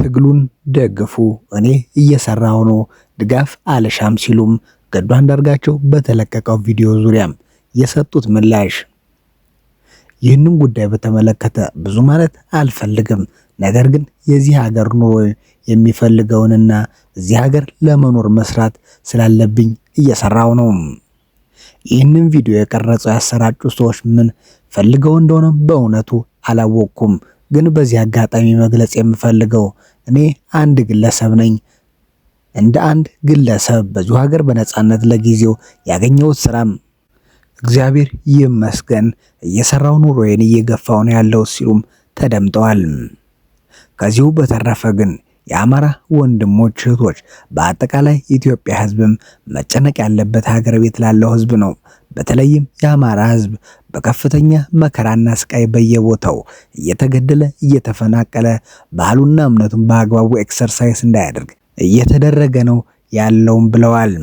ትግሉን ደግፉ፣ እኔ እየሰራው ነው፣ ድጋፍ አልሻም ሲሉም ገዱ አንዳርጋቸው በተለቀቀው ቪዲዮ ዙሪያም የሰጡት ምላሽ። ይህንን ጉዳይ በተመለከተ ብዙ ማለት አልፈልግም፣ ነገር ግን የዚህ ሀገር ኑሮ የሚፈልገውንና እዚህ ሀገር ለመኖር መስራት ስላለብኝ እየሰራው ነው። ይህንን ቪዲዮ የቀረጸው ያሰራጩ ሰዎች ምን ፈልገው እንደሆነ በእውነቱ አላወቅኩም። ግን በዚህ አጋጣሚ መግለጽ የምፈልገው እኔ አንድ ግለሰብ ነኝ። እንደ አንድ ግለሰብ በዚሁ ሀገር በነጻነት ለጊዜው ያገኘሁት ስራም እግዚአብሔር ይመስገን እየሰራው ኑሮዬን እየገፋው ነው ያለው ሲሉም ተደምጠዋል። ከዚሁ በተረፈ ግን የአማራ ወንድሞች እህቶች፣ በአጠቃላይ ኢትዮጵያ ህዝብም መጨነቅ ያለበት ሀገር ቤት ላለው ህዝብ ነው። በተለይም የአማራ ህዝብ በከፍተኛ መከራና ስቃይ በየቦታው እየተገደለ እየተፈናቀለ ባህሉና እምነቱን በአግባቡ ኤክሰርሳይዝ እንዳያደርግ እየተደረገ ነው ያለውም ብለዋል።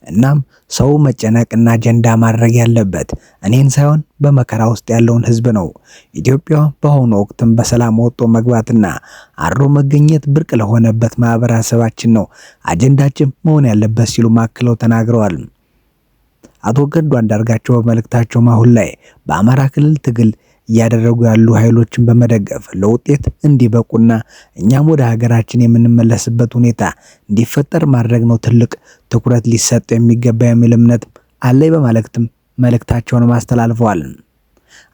እናም ሰው መጨነቅና አጀንዳ ማድረግ ያለበት እኔን ሳይሆን በመከራ ውስጥ ያለውን ህዝብ ነው። ኢትዮጵያ በአሁኑ ወቅትም በሰላም ወጥቶ መግባትና አድሮ መገኘት ብርቅ ለሆነበት ማህበረሰባችን ነው አጀንዳችን መሆን ያለበት ሲሉ ማክለው ተናግረዋል። አቶ ገዱ አንዳርጋቸው በመልእክታቸው አሁን ላይ በአማራ ክልል ትግል እያደረጉ ያሉ ኃይሎችን በመደገፍ ለውጤት እንዲበቁና እኛም ወደ ሀገራችን የምንመለስበት ሁኔታ እንዲፈጠር ማድረግ ነው ትልቅ ትኩረት ሊሰጥ የሚገባ የሚል እምነት አለኝ በማለትም መልእክታቸውን አስተላልፈዋል።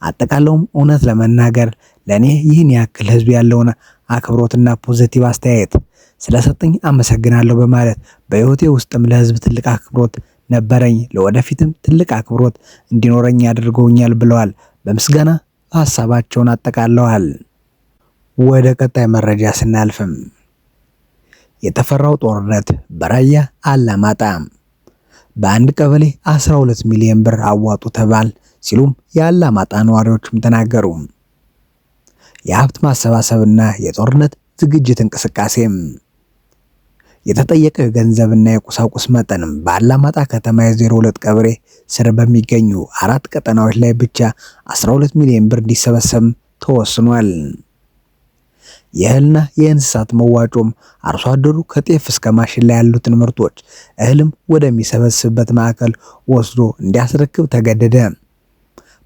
አጠቃለውም እውነት ለመናገር ለኔ ይህን ያክል ህዝብ ያለውን አክብሮትና ፖዚቲቭ አስተያየት ስለሰጠኝ አመሰግናለሁ በማለት በህይወቴ ውስጥም ለህዝብ ትልቅ አክብሮት ነበረኝ፣ ለወደፊትም ትልቅ አክብሮት እንዲኖረኝ አድርገውኛል ብለዋል። በምስጋና ሐሳባቸውን አጠቃለዋል። ወደ ቀጣይ መረጃ ስናልፍም የተፈራው ጦርነት በራያ አላማጣ በአንድ ቀበሌ 12 ሚሊዮን ብር አዋጡ ተባል ሲሉም የአላማጣ ነዋሪዎችም ተናገሩ። የሀብት ማሰባሰብና የጦርነት ዝግጅት እንቅስቃሴም የተጠየቀ ገንዘብና የቁሳቁስ መጠንም በአላማጣ ከተማ የ02 ቀበሌ ስር በሚገኙ 4 ቀጠናዎች ላይ ብቻ 12 ሚሊዮን ብር እንዲሰበሰብ ተወስኗል። የእህልና የእንስሳት መዋጮም አርሶ አደሩ ከጤፍ እስከ ማሽላ ያሉትን ምርቶች እህልም ወደሚሰበስብበት ማዕከል ወስዶ እንዲያስረክብ ተገደደ።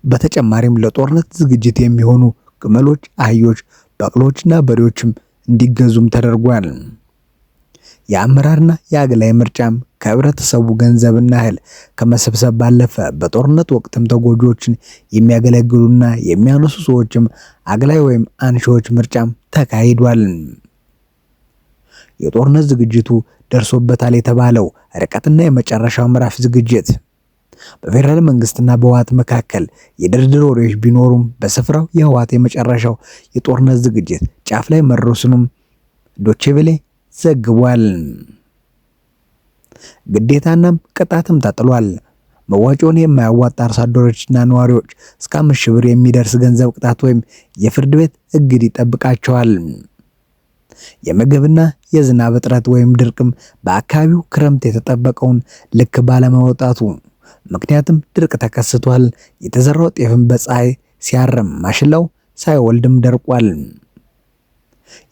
በተጨማሪም ለጦርነት ዝግጅት የሚሆኑ ግመሎች፣ አህዮች፣ በቅሎችና በሬዎችም እንዲገዙም ተደርጓል። የአመራርና የአግላይ ምርጫም ከህብረተሰቡ ገንዘብና እህል ከመሰብሰብ ባለፈ በጦርነት ወቅትም ተጎጂዎችን የሚያገለግሉና የሚያነሱ ሰዎችም አግላይ ወይም አንሺዎች ምርጫም ተካሂዷል። የጦርነት ዝግጅቱ ደርሶበታል የተባለው ርቀትና የመጨረሻው ምዕራፍ ዝግጅት በፌደራል መንግስትና በህወሓት መካከል የድርድር ወሬዎች ቢኖሩም በስፍራው የህወሓት የመጨረሻው የጦርነት ዝግጅት ጫፍ ላይ መድረሱንም ዶቼ ቬለ ዘግቧል። ግዴታናም ቅጣትም ተጥሏል። መዋጮውን የማያዋጣ አርሶ አደሮችና ነዋሪዎች እስከ 5,000 ብር የሚደርስ ገንዘብ ቅጣት ወይም የፍርድ ቤት እግድ ይጠብቃቸዋል። የምግብና የዝናብ እጥረት ወይም ድርቅም በአካባቢው ክረምት የተጠበቀውን ልክ ባለመውጣቱ ምክንያትም ድርቅ ተከስቷል። የተዘራው ጤፍም በፀሐይ ሲያርም ማሽላው ሳይወልድም ደርቋል።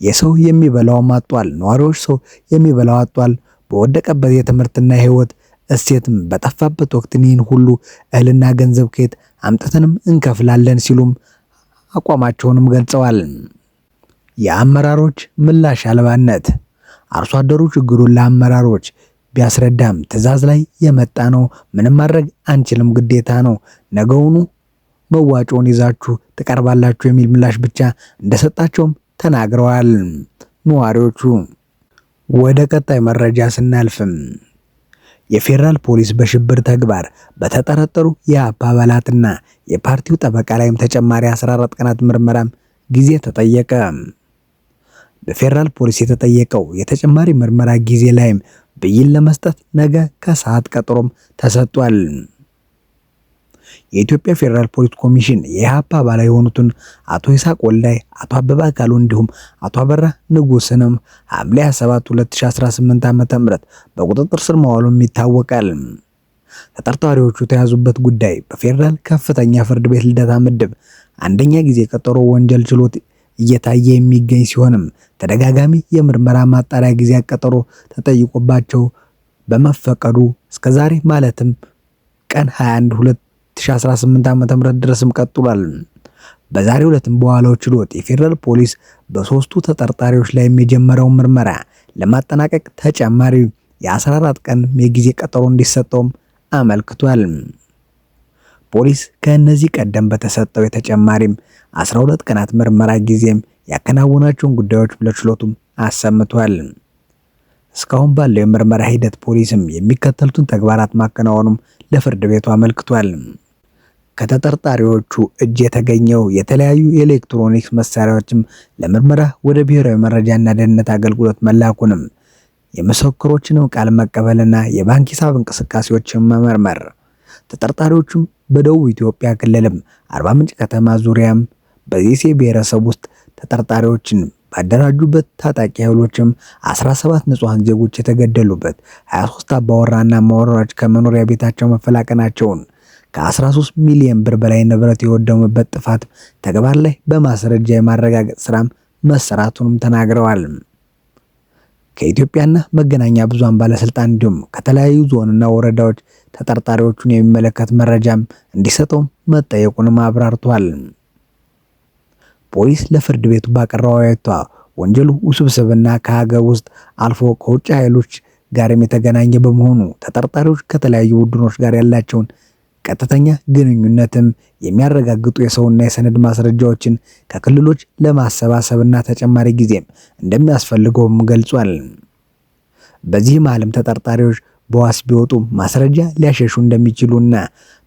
የሰው የሚበላው አጥቷል። ነዋሪዎች ሰው የሚበላው አጥቷል። በወደቀበት የትምህርትና የህይወት እሴትም በጠፋበት ወቅት ይህን ሁሉ እህልና ገንዘብ ከየት አምጥተንም እንከፍላለን ሲሉም አቋማቸውንም ገልጸዋል። የአመራሮች ምላሽ አልባነት አርሶ አደሩ ችግሩን ለአመራሮች ቢያስረዳም ትዕዛዝ ላይ የመጣ ነው፣ ምንም ማድረግ አንችልም፣ ግዴታ ነው፣ ነገውኑ መዋጮውን ይዛችሁ ትቀርባላችሁ የሚል ምላሽ ብቻ እንደሰጣቸውም ተናግረዋል ነዋሪዎቹ። ወደ ቀጣይ መረጃ ስናልፍም የፌደራል ፖሊስ በሽብር ተግባር በተጠረጠሩ የአፓ አባላትና የፓርቲው ጠበቃ ላይም ተጨማሪ 14 ቀናት ምርመራም ጊዜ ተጠየቀ። በፌደራል ፖሊስ የተጠየቀው የተጨማሪ ምርመራ ጊዜ ላይም ብይን ለመስጠት ነገ ከሰዓት ቀጠሮም ተሰጥቷል። የኢትዮጵያ ፌደራል ፖሊስ ኮሚሽን የኢሃፓ አባላት የሆኑትን አቶ ይስሐቅ ወልዳይ፣ አቶ አበባ አካሉ እንዲሁም አቶ አበራ ንጉስንም ሐምሌ 27 2018 ዓ.ም በቁጥጥር ስር ማዋሉም ይታወቃል። ተጠርጣሪዎቹ የተያዙበት ጉዳይ በፌደራል ከፍተኛ ፍርድ ቤት ልደታ ምድብ አንደኛ ጊዜ ቀጠሮ ወንጀል ችሎት እየታየ የሚገኝ ሲሆንም ተደጋጋሚ የምርመራ ማጣሪያ ጊዜ ቀጠሮ ተጠይቆባቸው በመፈቀዱ እስከዛሬ ማለትም ቀን 21 2018 ዓ.ም ድረስም ቀጥሏል። በዛሬው ዕለትም በዋለው ችሎት የፌዴራል ፖሊስ በሶስቱ ተጠርጣሪዎች ላይ የጀመረውን ምርመራ ለማጠናቀቅ ተጨማሪ የ14 ቀን የጊዜ ቀጠሮ እንዲሰጠውም አመልክቷል። ፖሊስ ከእነዚህ ቀደም በተሰጠው የተጨማሪም 12 ቀናት ምርመራ ጊዜም ያከናወናቸውን ጉዳዮች ለችሎቱም አሰምቷል። እስካሁን ባለው የምርመራ ሂደት ፖሊስም የሚከተሉትን ተግባራት ማከናወኑም ለፍርድ ቤቱ አመልክቷል። ከተጠርጣሪዎቹ እጅ የተገኘው የተለያዩ የኤሌክትሮኒክስ መሳሪያዎችም ለምርመራ ወደ ብሔራዊ መረጃና ደህንነት አገልግሎት መላኩንም፣ የምስክሮችንም ቃል መቀበልና የባንክ ሂሳብ እንቅስቃሴዎችን መመርመር፣ ተጠርጣሪዎቹም በደቡብ ኢትዮጵያ ክልልም አርባ ምንጭ ከተማ ዙሪያም በኢሴ ብሔረሰብ ውስጥ ተጠርጣሪዎችን ባደራጁበት ታጣቂ ኃይሎችም 17 ንጹሃን ዜጎች የተገደሉበት 23 አባወራና ማወራዎች ከመኖሪያ ቤታቸው መፈላቀናቸውን ከ13 ሚሊዮን ብር በላይ ንብረት የወደሙበት ጥፋት ተግባር ላይ በማስረጃ የማረጋገጥ ስራም መሰራቱንም ተናግረዋል። ከኢትዮጵያና መገናኛ ብዙሃን ባለስልጣን እንዲሁም ከተለያዩ ዞንና ወረዳዎች ተጠርጣሪዎቹን የሚመለከት መረጃም እንዲሰጠው መጠየቁንም አብራርቷል። ፖሊስ ለፍርድ ቤቱ ባቀረበው አቤቱታ ወንጀሉ ውስብስብና ከሀገር ውስጥ አልፎ ከውጭ ኃይሎች ጋርም የተገናኘ በመሆኑ ተጠርጣሪዎች ከተለያዩ ቡድኖች ጋር ያላቸውን ቀጥተኛ ግንኙነትም የሚያረጋግጡ የሰውና የሰነድ ማስረጃዎችን ከክልሎች ለማሰባሰብና ተጨማሪ ጊዜም እንደሚያስፈልገውም ገልጿል። በዚህ መሃልም ተጠርጣሪዎች በዋስ ቢወጡ ማስረጃ ሊያሸሹ እንደሚችሉና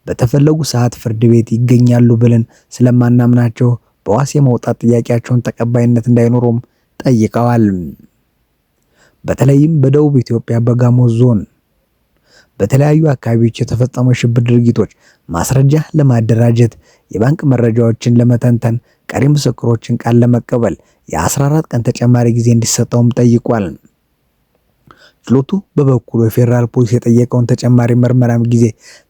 በተፈለጉ ሰዓት ፍርድ ቤት ይገኛሉ ብለን ስለማናምናቸው በዋስ የመውጣት ጥያቄያቸውን ተቀባይነት እንዳይኖረውም ጠይቀዋል። በተለይም በደቡብ ኢትዮጵያ በጋሞ ዞን በተለያዩ አካባቢዎች የተፈጸሙ የሽብር ድርጊቶች ማስረጃ ለማደራጀት፣ የባንክ መረጃዎችን ለመተንተን፣ ቀሪ ምስክሮችን ቃል ለመቀበል የ14 ቀን ተጨማሪ ጊዜ እንዲሰጠውም ጠይቋል። ችሎቱ በበኩሉ የፌዴራል ፖሊስ የጠየቀውን ተጨማሪ ምርመራም ጊዜ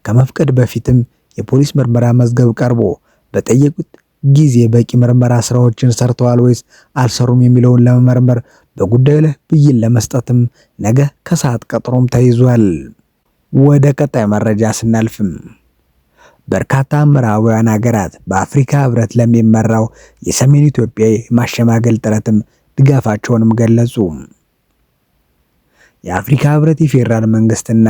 ከመፍቀድ በፊትም የፖሊስ ምርመራ መዝገብ ቀርቦ በጠየቁት ጊዜ በቂ ምርመራ ስራዎችን ሰርተዋል ወይስ አልሰሩም የሚለውን ለመመርመር በጉዳዩ ላይ ብይን ለመስጠትም ነገ ከሰዓት ቀጠሮም ተይዟል። ወደ ቀጣይ መረጃ ስናልፍም በርካታ ምዕራባውያን ሀገራት በአፍሪካ ህብረት ለሚመራው የሰሜን ኢትዮጵያ ማሸማገል ጥረትም ድጋፋቸውንም ገለጹ። የአፍሪካ ህብረት የፌዴራል መንግስትና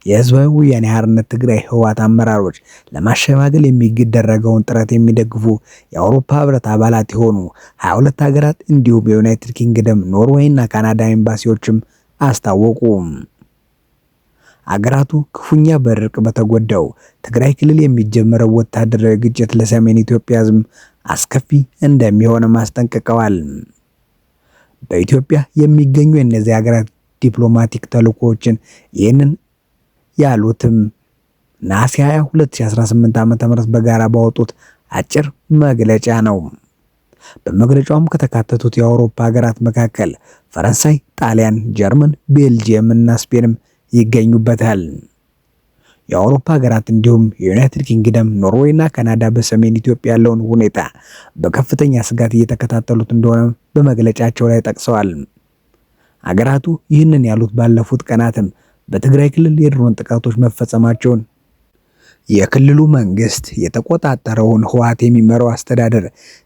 የህዝባዊ ወያኔ ሓርነት ትግራይ ህወሓት አመራሮች ለማሸማገል የሚደረገውን ጥረት የሚደግፉ የአውሮፓ ህብረት አባላት የሆኑ 22 ሀገራት እንዲሁም የዩናይትድ ኪንግደም፣ ኖርዌይ እና ካናዳ ኤምባሲዎችም አስታወቁ። አገራቱ ክፉኛ በድርቅ በተጎዳው ትግራይ ክልል የሚጀምረው ወታደራዊ ግጭት ለሰሜን ኢትዮጵያ ህዝብ አስከፊ እንደሚሆን አስጠንቅቀዋል። በኢትዮጵያ የሚገኙ የእነዚህ ሀገራት ዲፕሎማቲክ ተልእኮዎችን ይህንን ያሉትም ነሐሴ 20 2018 ዓ.ም በጋራ ባወጡት አጭር መግለጫ ነው። በመግለጫውም ከተካተቱት የአውሮፓ ሀገራት መካከል ፈረንሳይ፣ ጣሊያን፣ ጀርመን፣ ቤልጂየም እና ስፔንም ይገኙበታል። የአውሮፓ ሀገራት እንዲሁም የዩናይትድ ኪንግደም፣ ኖርዌይ እና ካናዳ በሰሜን ኢትዮጵያ ያለውን ሁኔታ በከፍተኛ ስጋት እየተከታተሉት እንደሆነ በመግለጫቸው ላይ ጠቅሰዋል። ሀገራቱ ይህንን ያሉት ባለፉት ቀናትም በትግራይ ክልል የድሮን ጥቃቶች መፈጸማቸውን የክልሉ መንግስት የተቆጣጠረውን ህወሓት የሚመራው አስተዳደር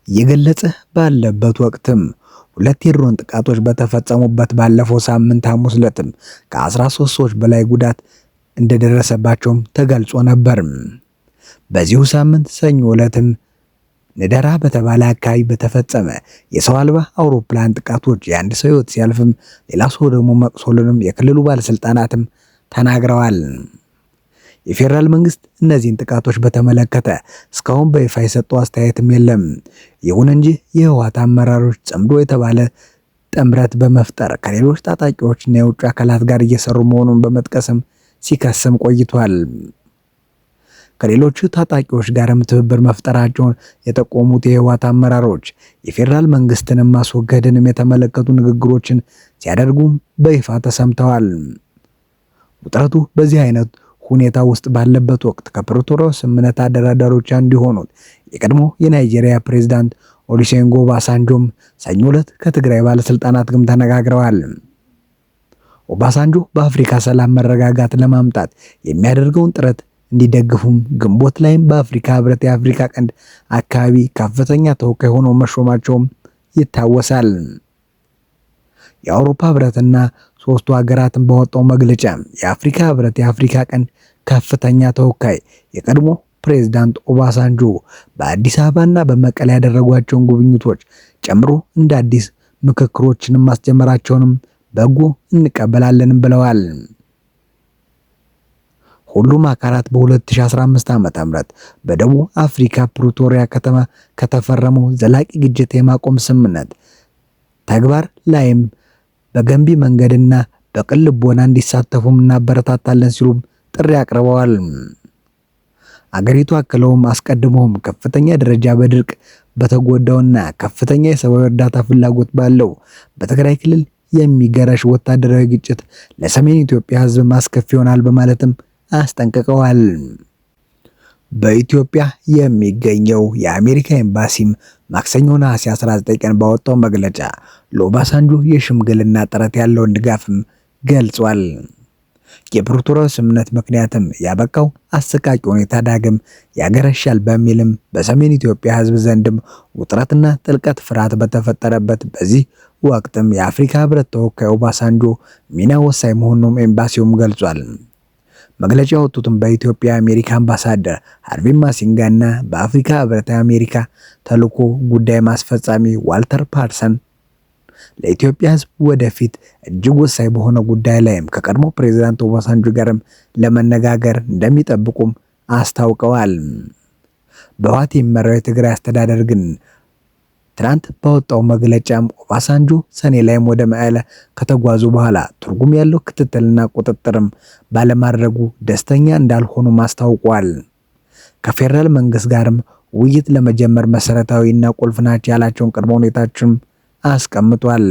እየገለጸ ባለበት ወቅትም ሁለት የድሮን ጥቃቶች በተፈጸሙበት ባለፈው ሳምንት ሐሙስ ዕለትም ከ13 ሰዎች በላይ ጉዳት እንደደረሰባቸውም ተገልጾ ነበር። በዚሁ ሳምንት ሰኞ ዕለትም ንደራ በተባለ አካባቢ በተፈጸመ የሰው አልባ አውሮፕላን ጥቃቶች የአንድ ሰው ህይወት ሲያልፍም ሌላ ሰው ደግሞ መቁሰሉንም የክልሉ ባለስልጣናትም ተናግረዋል። የፌዴራል መንግስት እነዚህን ጥቃቶች በተመለከተ እስካሁን በይፋ የሰጠው አስተያየትም የለም። ይሁን እንጂ የህወሓት አመራሮች ጽምዶ የተባለ ጥምረት በመፍጠር ከሌሎች ታጣቂዎችና የውጭ አካላት ጋር እየሰሩ መሆኑን በመጥቀስም ሲከስም ቆይቷል። ከሌሎች ታጣቂዎች ጋርም ትብብር መፍጠራቸውን የጠቆሙት የህወሓት አመራሮች የፌዴራል መንግስትንም ማስወገድንም የተመለከቱ ንግግሮችን ሲያደርጉም በይፋ ተሰምተዋል። ውጥረቱ በዚህ አይነት ሁኔታ ውስጥ ባለበት ወቅት ከፕሪቶሪያው ስምምነት አደራዳሪዎች አንዱ የሆኑት የቀድሞ የናይጄሪያ ፕሬዝዳንት ኦሉሴጉን ኦባሳንጆም ሰኞ ዕለት ከትግራይ ባለስልጣናት ጋር ተነጋግረዋል። ኦባሳንጆ በአፍሪካ ሰላም መረጋጋት ለማምጣት የሚያደርገውን ጥረት እንዲደግፉም ግንቦት ላይም በአፍሪካ ህብረት የአፍሪካ ቀንድ አካባቢ ከፍተኛ ተወካይ ሆነው መሾማቸውም ይታወሳል። የአውሮፓ ህብረትና ሶስቱ ሀገራትን በወጣው መግለጫ የአፍሪካ ህብረት የአፍሪካ ቀንድ ከፍተኛ ተወካይ የቀድሞ ፕሬዝዳንት ኦባሳንጆ በአዲስ አበባና በመቀሌ ያደረጓቸውን ጉብኝቶች ጨምሮ እንደ አዲስ ምክክሮችንም ማስጀመራቸውንም በጎ እንቀበላለን ብለዋል። ሁሉም አካላት በ2015 ዓ.ም በደቡብ አፍሪካ ፕሪቶሪያ ከተማ ከተፈረመው ዘላቂ ግጭት የማቆም ስምምነት ተግባር ላይም በገንቢ መንገድና በቅን ልቦና እንዲሳተፉም እናበረታታለን ሲሉም ጥሪ አቅርበዋል። አገሪቱ አክለውም አስቀድሞም ከፍተኛ ደረጃ በድርቅ በተጎዳውና ከፍተኛ የሰብአዊ እርዳታ ፍላጎት ባለው በትግራይ ክልል የሚገረሽ ወታደራዊ ግጭት ለሰሜን ኢትዮጵያ ህዝብ ማስከፊ ይሆናል በማለትም አስጠንቅቀዋል። በኢትዮጵያ የሚገኘው የአሜሪካ ኤምባሲም ማክሰኞ ነሐሴ 19 ቀን ባወጣው መግለጫ ለኦባሳንጆ የሽምግልና ጥረት ያለውን ድጋፍም ገልጿል። የፕሪቶሪያው ስምምነት ምክንያትም ያበቃው አሰቃቂ ሁኔታ ዳግም ያገረሻል በሚልም በሰሜን ኢትዮጵያ ህዝብ ዘንድም ውጥረትና ጥልቀት ፍርሃት በተፈጠረበት በዚህ ወቅትም የአፍሪካ ህብረት ተወካይ ኦባሳንጆ ሚና ወሳኝ መሆኑን ኤምባሲውም ገልጿል። መግለጫ ያወጡትም በኢትዮጵያ የአሜሪካ አምባሳደር ሃርቪ ማሲንጋና በአፍሪካ ህብረት የአሜሪካ ተልዕኮ ጉዳይ ማስፈጻሚ ዋልተር ፓርሰን ለኢትዮጵያ ህዝብ ወደፊት እጅግ ወሳኝ በሆነ ጉዳይ ላይም ከቀድሞ ፕሬዝዳንት ኦባሳንጆ ጋርም ለመነጋገር እንደሚጠብቁም አስታውቀዋል። በህወሓት የሚመራው የትግራይ አስተዳደር ግን ትናንት ባወጣው መግለጫም ኦባሳንጆ ሰኔ ላይም ወደ መቀለ ከተጓዙ በኋላ ትርጉም ያለው ክትትልና ቁጥጥርም ባለማድረጉ ደስተኛ እንዳልሆኑ አስታውቋል። ከፌደራል መንግስት ጋርም ውይይት ለመጀመር መሰረታዊና ቁልፍ ናቸው ያላቸውን ቅድመ ሁኔታዎችም አስቀምጧል።